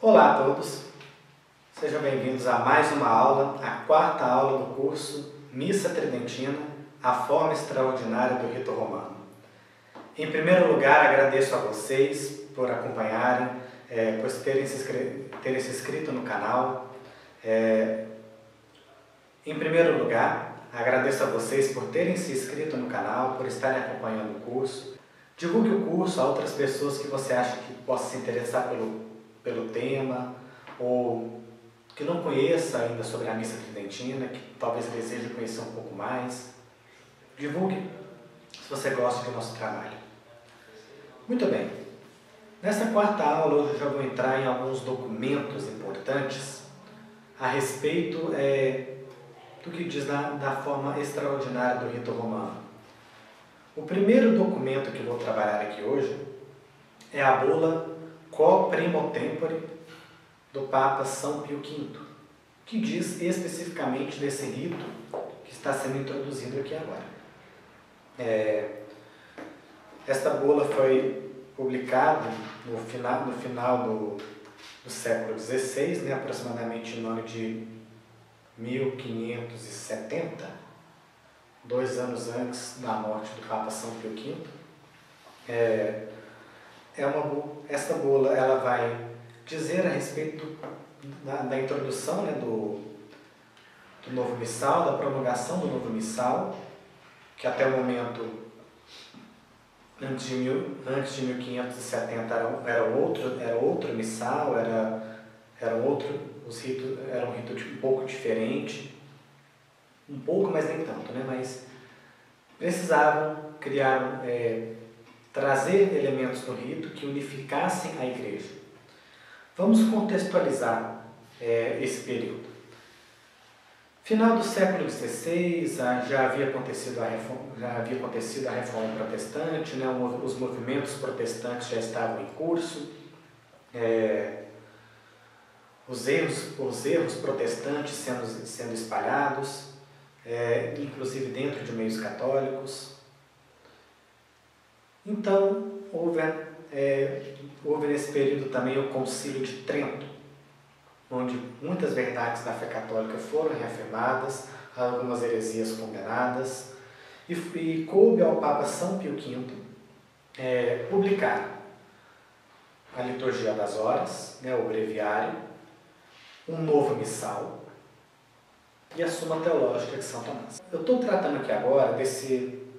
Olá a todos, sejam bem-vindos a mais uma aula, a quarta aula do curso Missa Tridentina, a forma extraordinária do rito romano. Em primeiro lugar, agradeço a vocês por acompanharem, por terem se inscrito no canal. Em primeiro lugar, agradeço a vocês por terem se inscrito no canal, por estarem acompanhando o curso. Divulgue o curso a outras pessoas que você acha que possam se interessar pelo tema, ou que não conheça ainda sobre a Missa Tridentina, que talvez deseje conhecer um pouco mais. Divulgue se você gosta do nosso trabalho. Muito bem, nessa quarta aula hoje eu já vou entrar em alguns documentos importantes a respeito do que diz da forma extraordinária do rito romano. O primeiro documento que eu vou trabalhar aqui hoje é a bula Quo Primo Tempore do Papa São Pio V, que diz especificamente desse rito que está sendo introduzido aqui agora. Esta bula foi publicada no final do século XVI, aproximadamente no ano de 1570, 2 anos antes da morte do Papa São Pio V. Esta bula ela vai dizer a respeito da introdução do novo missal, da promulgação do novo missal, que até o momento, antes de 1570, era outro missal, era um rito um pouco diferente, um pouco, mas nem tanto, mas precisavam criar, trazer elementos do rito que unificassem a igreja. Vamos contextualizar esse período. Final do século XVI, já havia acontecido a reforma protestante, os movimentos protestantes já estavam em curso, os erros protestantes sendo espalhados, inclusive dentro de meios católicos. Então, houve nesse período também o Concílio de Trento, onde muitas verdades da fé católica foram reafirmadas, algumas heresias condenadas, e coube ao Papa São Pio V publicar a Liturgia das Horas, o Breviário, um novo missal e a Suma Teológica de São Tomás. Eu estou tratando aqui agora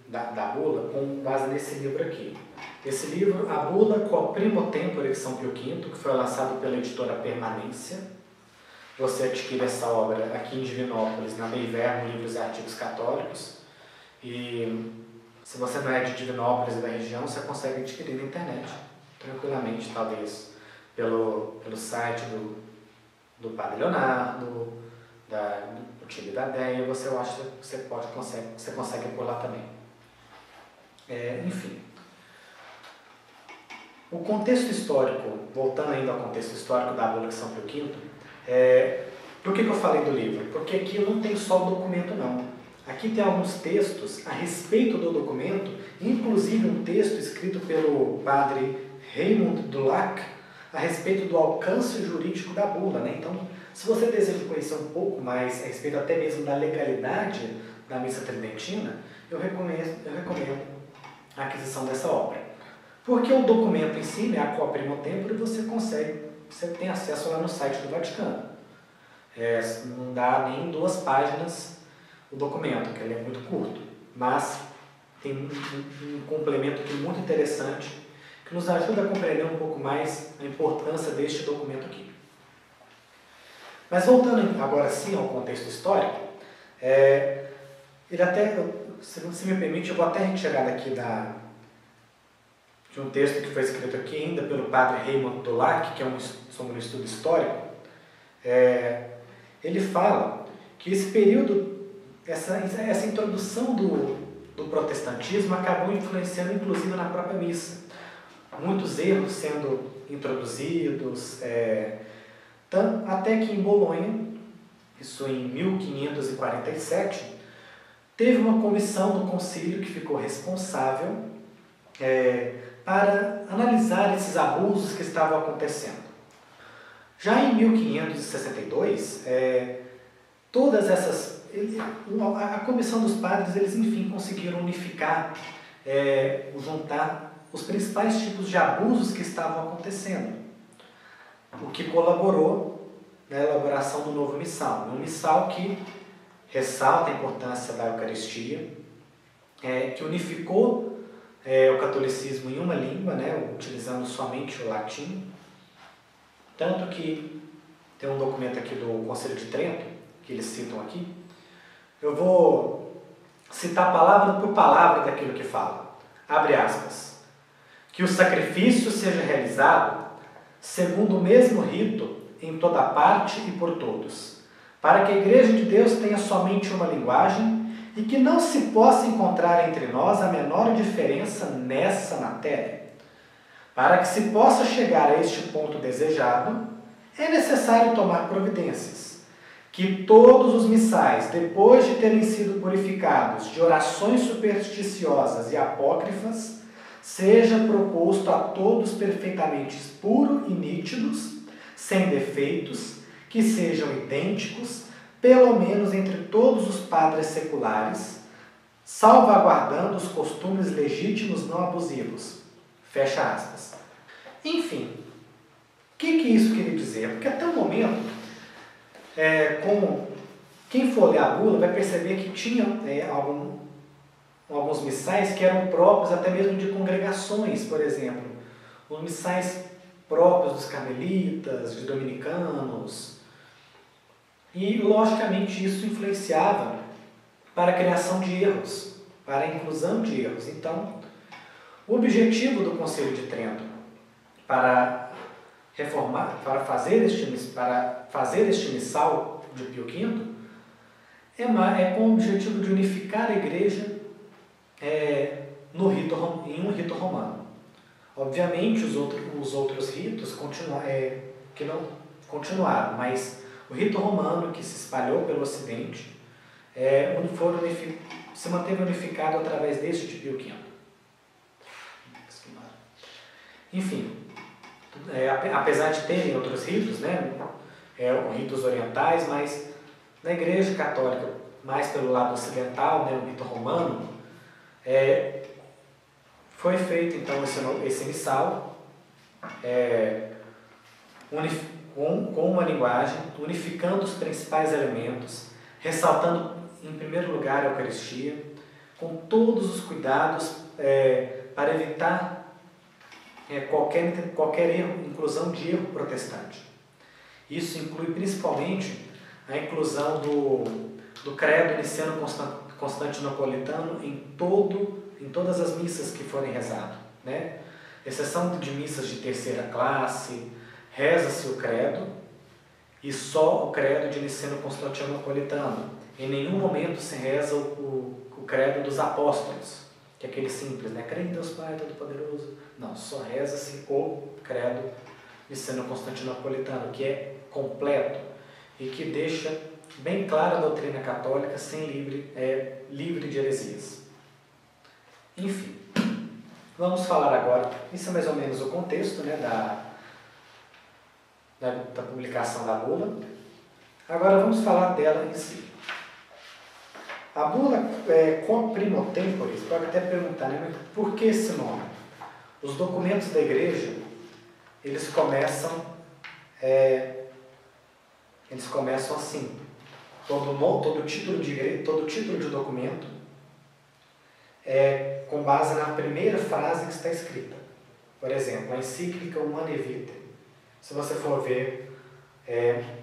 da bula com base nesse livro aqui. Esse livro, a bula Quo Primo Tempore de São Pio V, que foi lançado pela editora Permanência. Você adquire essa obra aqui em Divinópolis, na Dei Verbo Livros e Artigos Católicos. E se você não é de Divinópolis e da região, você consegue adquirir na internet, tranquilamente, talvez pelo site do Padre Leonardo, do time da DEA, você consegue por lá também. Enfim, o contexto histórico, voltando ainda ao contexto histórico da bula de São Pio V, por que eu falei do livro? Porque aqui não tem só o documento não. Aqui tem alguns textos a respeito do documento, inclusive um texto escrito pelo padre Raymond Dulac a respeito do alcance jurídico da bula. Então, se você deseja conhecer um pouco mais a respeito até mesmo da legalidade da Missa Tridentina, eu recomendo a aquisição dessa obra. Porque o documento em si, a Quo Primo Tempore, você tem acesso lá no site do Vaticano. Não dá nem 2 páginas o documento, que ele é muito curto, mas tem um complemento aqui muito interessante que nos ajuda a compreender um pouco mais a importância deste documento aqui. Mas voltando agora sim ao contexto histórico, ele até, se me permite, eu vou até retirar daqui de um texto que foi escrito aqui ainda pelo padre Raymond Dulac, que é sobre um estudo histórico. Ele fala que esse período, essa introdução do protestantismo acabou influenciando inclusive na própria missa. Muitos erros sendo introduzidos, até que em Bolonha, isso em 1547, teve uma comissão do concílio que ficou responsável para analisar esses abusos que estavam acontecendo. Já em 1562, todas essas, a comissão dos padres, eles enfim conseguiram unificar, juntar os principais tipos de abusos que estavam acontecendo, o que colaborou na elaboração do novo missal. Um missal que ressalta a importância da Eucaristia, que unificou o catolicismo em uma língua, utilizando somente o latim, tanto que tem um documento aqui do Concílio de Trento, que eles citam aqui. Eu vou citar palavra por palavra daquilo que fala. Abre aspas. Que o sacrifício seja realizado segundo o mesmo rito em toda parte e por todos, para que a Igreja de Deus tenha somente uma linguagem e que não se possa encontrar entre nós a menor diferença nessa matéria. Para que se possa chegar a este ponto desejado, é necessário tomar providências, que todos os missais, depois de terem sido purificados de orações supersticiosas e apócrifas, seja proposto a todos perfeitamente puros e nítidos, sem defeitos, que sejam idênticos, pelo menos entre todos os padres seculares, salvaguardando os costumes legítimos não abusivos. Fecha aspas. Enfim, o que isso queria dizer? Porque até o momento, como quem for ler a bula vai perceber que tinha alguns missais que eram próprios até mesmo de congregações, por exemplo, os missais próprios dos carmelitas, de dominicanos, e logicamente isso influenciava para a criação de erros, para a inclusão de erros. Então, o objetivo do Concílio de Trento para reformar, para fazer este missal de Pio V é com o objetivo de unificar a Igreja em um rito romano. Obviamente os outros ritos continuaram, mas o rito romano que se espalhou pelo Ocidente se manteve unificado através deste de Pio V. Enfim, apesar de terem outros ritos, ritos orientais, mas na Igreja Católica, mais pelo lado ocidental, o rito romano, foi feito então esse missal com uma linguagem, unificando os principais elementos, ressaltando em primeiro lugar a Eucaristia, com todos os cuidados para evitar qualquer erro, inclusão de erro protestante. Isso inclui principalmente a inclusão do credo niceno-constantinopolitano em todas as missas que forem rezadas, exceção de missas de terceira classe, reza-se o credo e só o credo de niceno-constantinopolitano. Em nenhum momento se reza o credo dos apóstolos, que é aquele simples, creio em Deus Pai Todo-Poderoso. Não, só reza-se o credo niceno-constantinopolitano, que é completo e que deixa bem clara a doutrina católica, sem livre de heresias. Enfim, vamos falar agora, isso é mais ou menos o contexto da publicação da bula. Agora vamos falar dela em si. A bula com primo temporis, pode até perguntar, mas por que esse nome? Os documentos da igreja, eles começam assim. Todo título de documento é com base na primeira frase que está escrita. Por exemplo, a encíclica Humanae Vitae. Se você for ver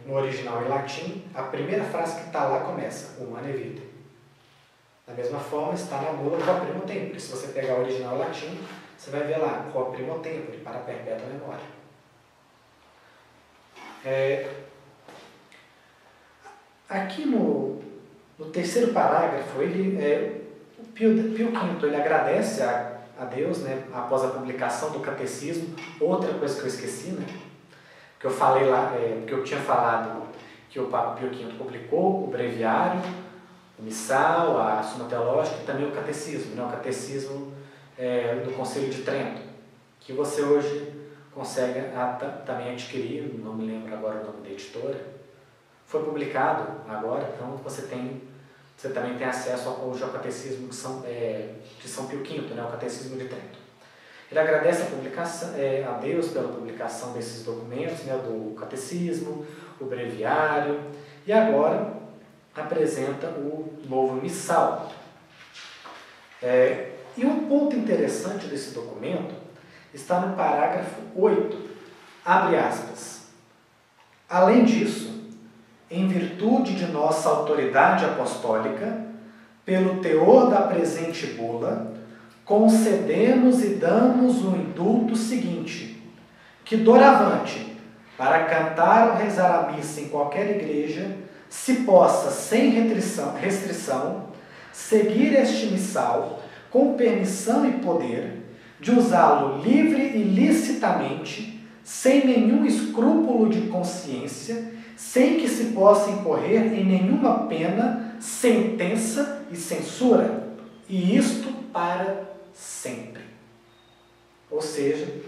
no original em latim, a primeira frase que está lá começa, Humanae Vitae. Da mesma forma, está na bula Quo Primo Tempore. Se você pegar o original em latim, você vai ver lá, Quo Primo Tempore, para a perpétua memória. Aqui no terceiro parágrafo, o Pio V ele agradece a Deus, após a publicação do catecismo. Outra coisa que eu esqueci, que eu falei lá, que eu tinha falado que o Papa Pio V publicou o breviário, o missal, a Suma Teológica e também o catecismo, o catecismo do Concílio de Trento, que você hoje consegue também adquirir, não me lembro agora o nome da editora. Foi publicado agora, então você também tem acesso ao Catecismo de São Pio V, né, o Catecismo de Trento. Ele agradece a Deus pela publicação desses documentos, né, do Catecismo, o Breviário, e agora apresenta o novo missal. E um ponto interessante desse documento está no parágrafo 8, abre aspas. Além disso, em virtude de nossa autoridade apostólica, pelo teor da presente bula, concedemos e damos o indulto seguinte, que doravante, para cantar ou rezar a missa em qualquer igreja, se possa, sem restrição, seguir este missal com permissão e poder de usá-lo livre e licitamente, sem nenhum escrúpulo de consciência, sem que se possa incorrer em nenhuma pena, sentença e censura, e isto para sempre. Ou seja,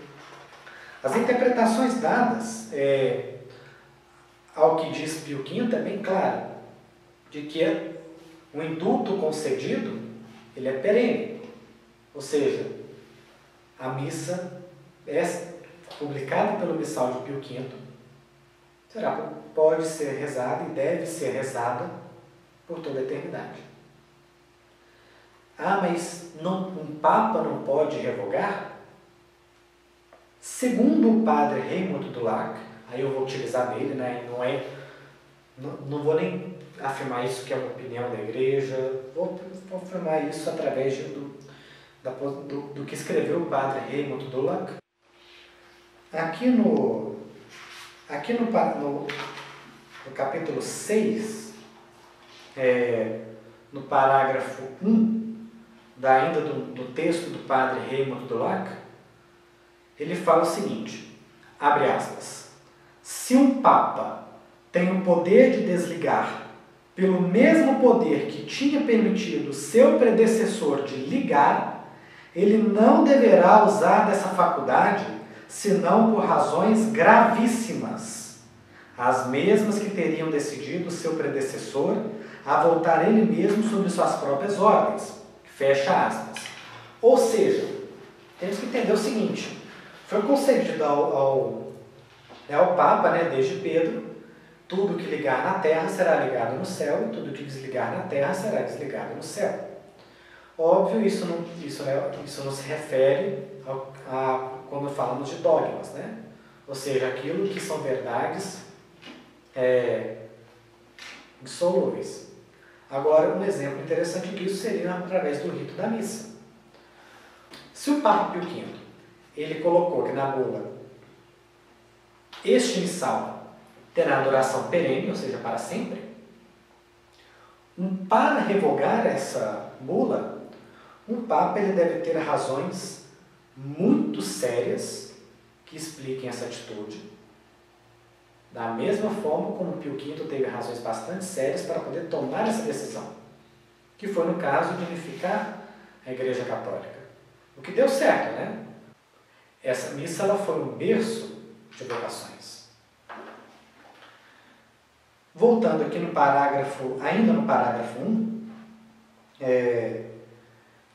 as interpretações dadas ao que diz Pio V é bem claro, de que o indulto concedido ele é perene, ou seja, a missa é publicada pelo missal de Pio V, pode ser rezada e deve ser rezada por toda a eternidade. Mas um Papa não pode revogar? Segundo o padre Reinhold Dulac, aí eu vou utilizar dele, né? Não vou nem afirmar isso que é uma opinião da igreja, vou afirmar isso através do que escreveu o padre Reinhold Dulac. Aqui no capítulo 6, no parágrafo 1, ainda do texto do padre Reinhold Dulac, ele fala o seguinte, abre aspas, se um Papa tem o poder de desligar pelo mesmo poder que tinha permitido seu predecessor de ligar, ele não deverá usar dessa faculdade senão por razões gravíssimas, as mesmas que teriam decidido seu predecessor a voltar ele mesmo sobre suas próprias ordens. Fecha aspas. Ou seja, temos que entender o seguinte, foi concedido ao Papa, né, desde Pedro, tudo que ligar na terra será ligado no céu, e tudo que desligar na terra será desligado no céu. Óbvio, isso não se refere quando falamos de dogmas, né? Ou seja, aquilo que são verdades insolúveis. Agora, um exemplo interessante disso seria através do rito da missa. Se o Papa Pio V, ele colocou que na bula, este missal terá duração perene, ou seja, para sempre, para revogar essa bula, um Papa ele deve ter razões muito sérias que expliquem essa atitude, da mesma forma como Pio V teve razões bastante sérias para poder tomar essa decisão, que foi no caso de unificar a Igreja Católica. O que deu certo, né? Essa missa ela foi um berço de vocações. Voltando aqui ainda no parágrafo 1,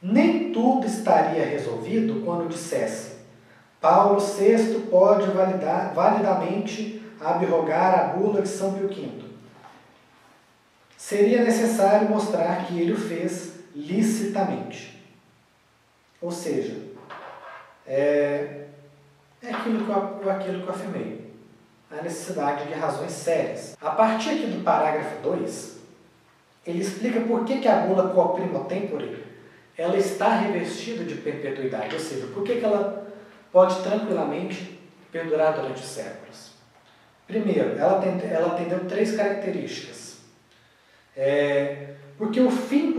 nem tudo estaria resolvido quando dissesse Paulo VI pode validamente abrogar a bula de São Pio V. Seria necessário mostrar que ele o fez licitamente. Ou seja, aquilo que eu afirmei. A necessidade de razões sérias. A partir aqui do parágrafo 2, ele explica por que a bula quo primo tempore ela está revestida de perpetuidade, ou seja, por que ela pode tranquilamente perdurar durante os séculos. Primeiro, ela atendeu 3 características. Porque o fim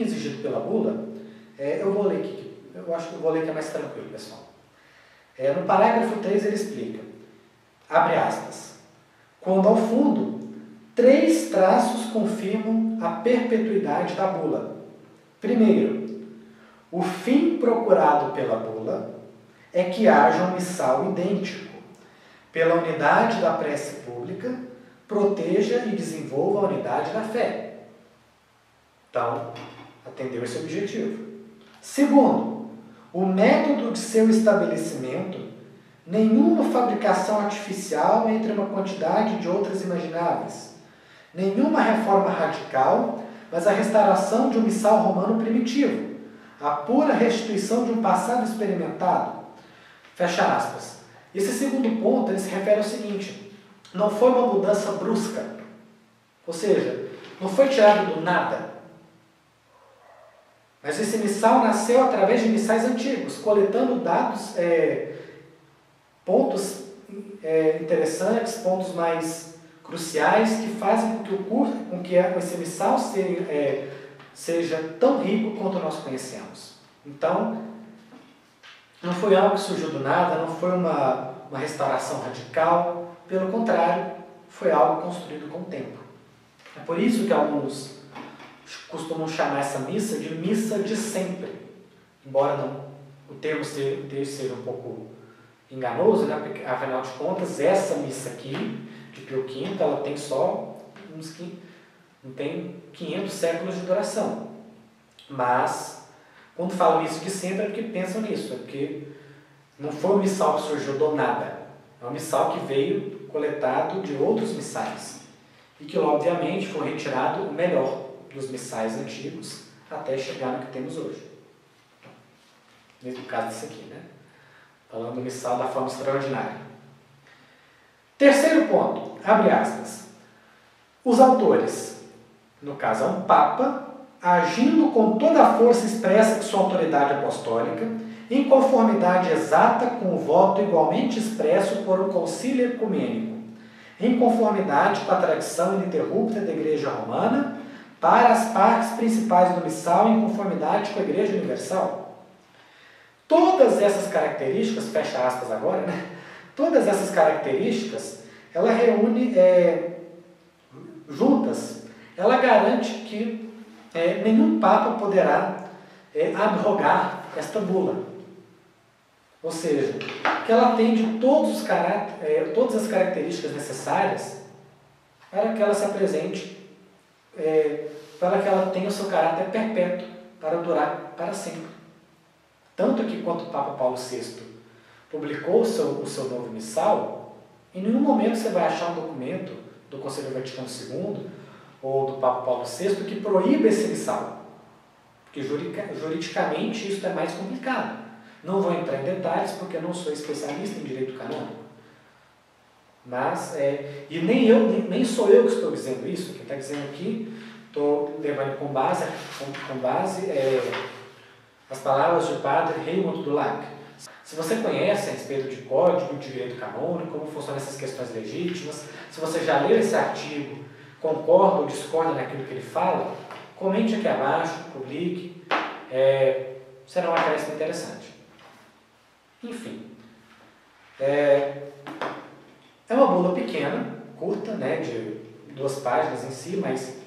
exigido pela bula, eu vou ler aqui, eu acho que eu vou ler que é mais tranquilo, pessoal. No parágrafo 3 ele explica, abre aspas, quando ao fundo, 3 traços confirmam a perpetuidade da bula. Primeiro, o fim procurado pela bula é que haja um missal idêntico. Pela unidade da prece pública, proteja e desenvolva a unidade da fé. Então, atendeu esse objetivo. Segundo, o método de seu estabelecimento, nenhuma fabricação artificial entre uma quantidade de outras imagináveis, nenhuma reforma radical, mas a restauração de um missal romano primitivo, a pura restituição de um passado experimentado. Fecha aspas. Esse segundo ponto ele se refere ao seguinte: não foi uma mudança brusca, ou seja, não foi tirado do nada. Mas esse missal nasceu através de missais antigos, coletando dados, pontos interessantes, pontos mais cruciais que fazem com que esse missal seja tão rico quanto nós conhecemos. Então, não foi algo que surgiu do nada, não foi uma restauração radical, pelo contrário, foi algo construído com o tempo. É por isso que alguns costumam chamar essa missa de missa de sempre, embora o termo seja um pouco enganoso, né? Porque, afinal de contas, essa missa aqui, de Pio V, ela tem só não tem 500 séculos de duração. Mas, quando falam isso de sempre, é porque pensam nisso, é porque não foi um missal que surgiu do nada, é um missal que veio coletado de outros missais, e que, obviamente, foi retirado o melhor dos missais antigos até chegar no que temos hoje. No caso desse aqui, né? Falando do missal da forma extraordinária. Terceiro ponto, abre aspas. Os autores, no caso é um papa, agindo com toda a força expressa de sua autoridade apostólica, em conformidade exata com o voto igualmente expresso por um concílio ecumênico, em conformidade com a tradição ininterrupta da Igreja Romana, para as partes principais do missal, em conformidade com a Igreja Universal. Todas essas características, fecha aspas agora, né? Todas essas características, ela reúne juntas, ela garante que nenhum Papa poderá abrogar esta bula. Ou seja, que ela atende todas as características necessárias para que ela se apresente, para que ela tenha o seu caráter perpétuo, para durar para sempre. Tanto que, quando o Papa Paulo VI publicou o seu novo missal, em nenhum momento você vai achar um documento do Conselho Vaticano II ou do Papa Paulo VI que proíba esse missal. Porque juridicamente isso é mais complicado. Não vou entrar em detalhes porque eu não sou especialista em direito canônico. Mas, e nem sou eu que estou dizendo isso, quem está dizendo aqui, estou levando com base as palavras do padre Raymond Dulac. Se você conhece a respeito de código de direito canônico, como funcionam essas questões legítimas, se você já leu esse artigo, concorda ou discorda naquilo que ele fala, comente aqui abaixo, publique, será uma acréscimo interessante. Enfim, é uma bula pequena, curta, né, de 2 páginas em si, mas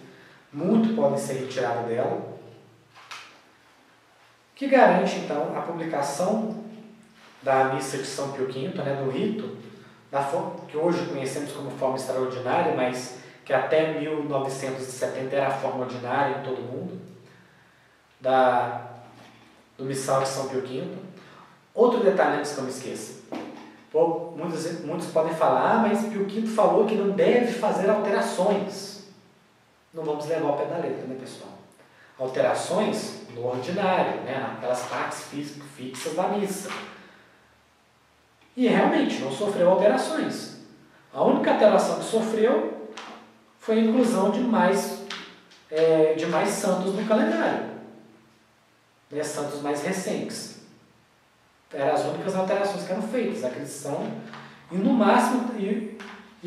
muito pode ser retirado dela, que garante, então, a publicação da missa de São Pio V, né, do rito, que hoje conhecemos como forma extraordinária, mas que até 1970 era a forma ordinária em todo o mundo, do missal de São Pio V. Outro detalhe antes que eu me esqueça. Muitos podem falar, mas Pio V falou que não deve fazer alterações. Não vamos levar ao pé da letra, né, pessoal? Alterações no ordinário, né, naquelas partes fixas da missa. E realmente não sofreu alterações. A única alteração que sofreu foi a inclusão de mais santos no calendário, né, santos mais recentes. Eram as únicas alterações que eram feitas, aquisição, e no máximo, e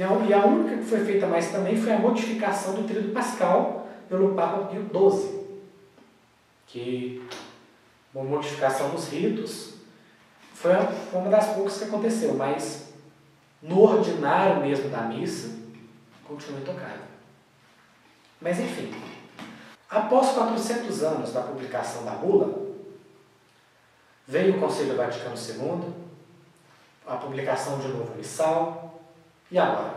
a única que foi feita mais também foi a modificação do Tríduo Pascal pelo Papa Pio XII, que uma modificação dos ritos foi uma das poucas que aconteceu, mas no ordinário mesmo da missa, continua intocável. Mas enfim, após 400 anos da publicação da bula, veio o Conselho Vaticano II, a publicação de um novo missal. E agora?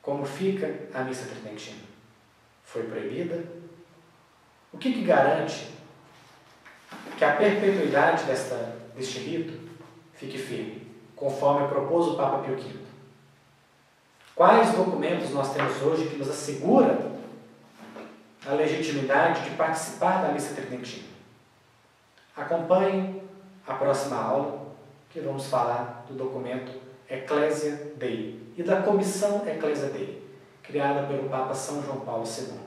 Como fica a missa tridentina? Foi proibida? O que garante que a perpetuidade deste rito fique firme, conforme propôs o Papa Pio V? Quais documentos nós temos hoje que nos assegura a legitimidade de participar da missa tridentina? Acompanhe a próxima aula, que vamos falar do documento Ecclesia Dei e da Comissão Ecclesia Dei, criada pelo Papa São João Paulo II.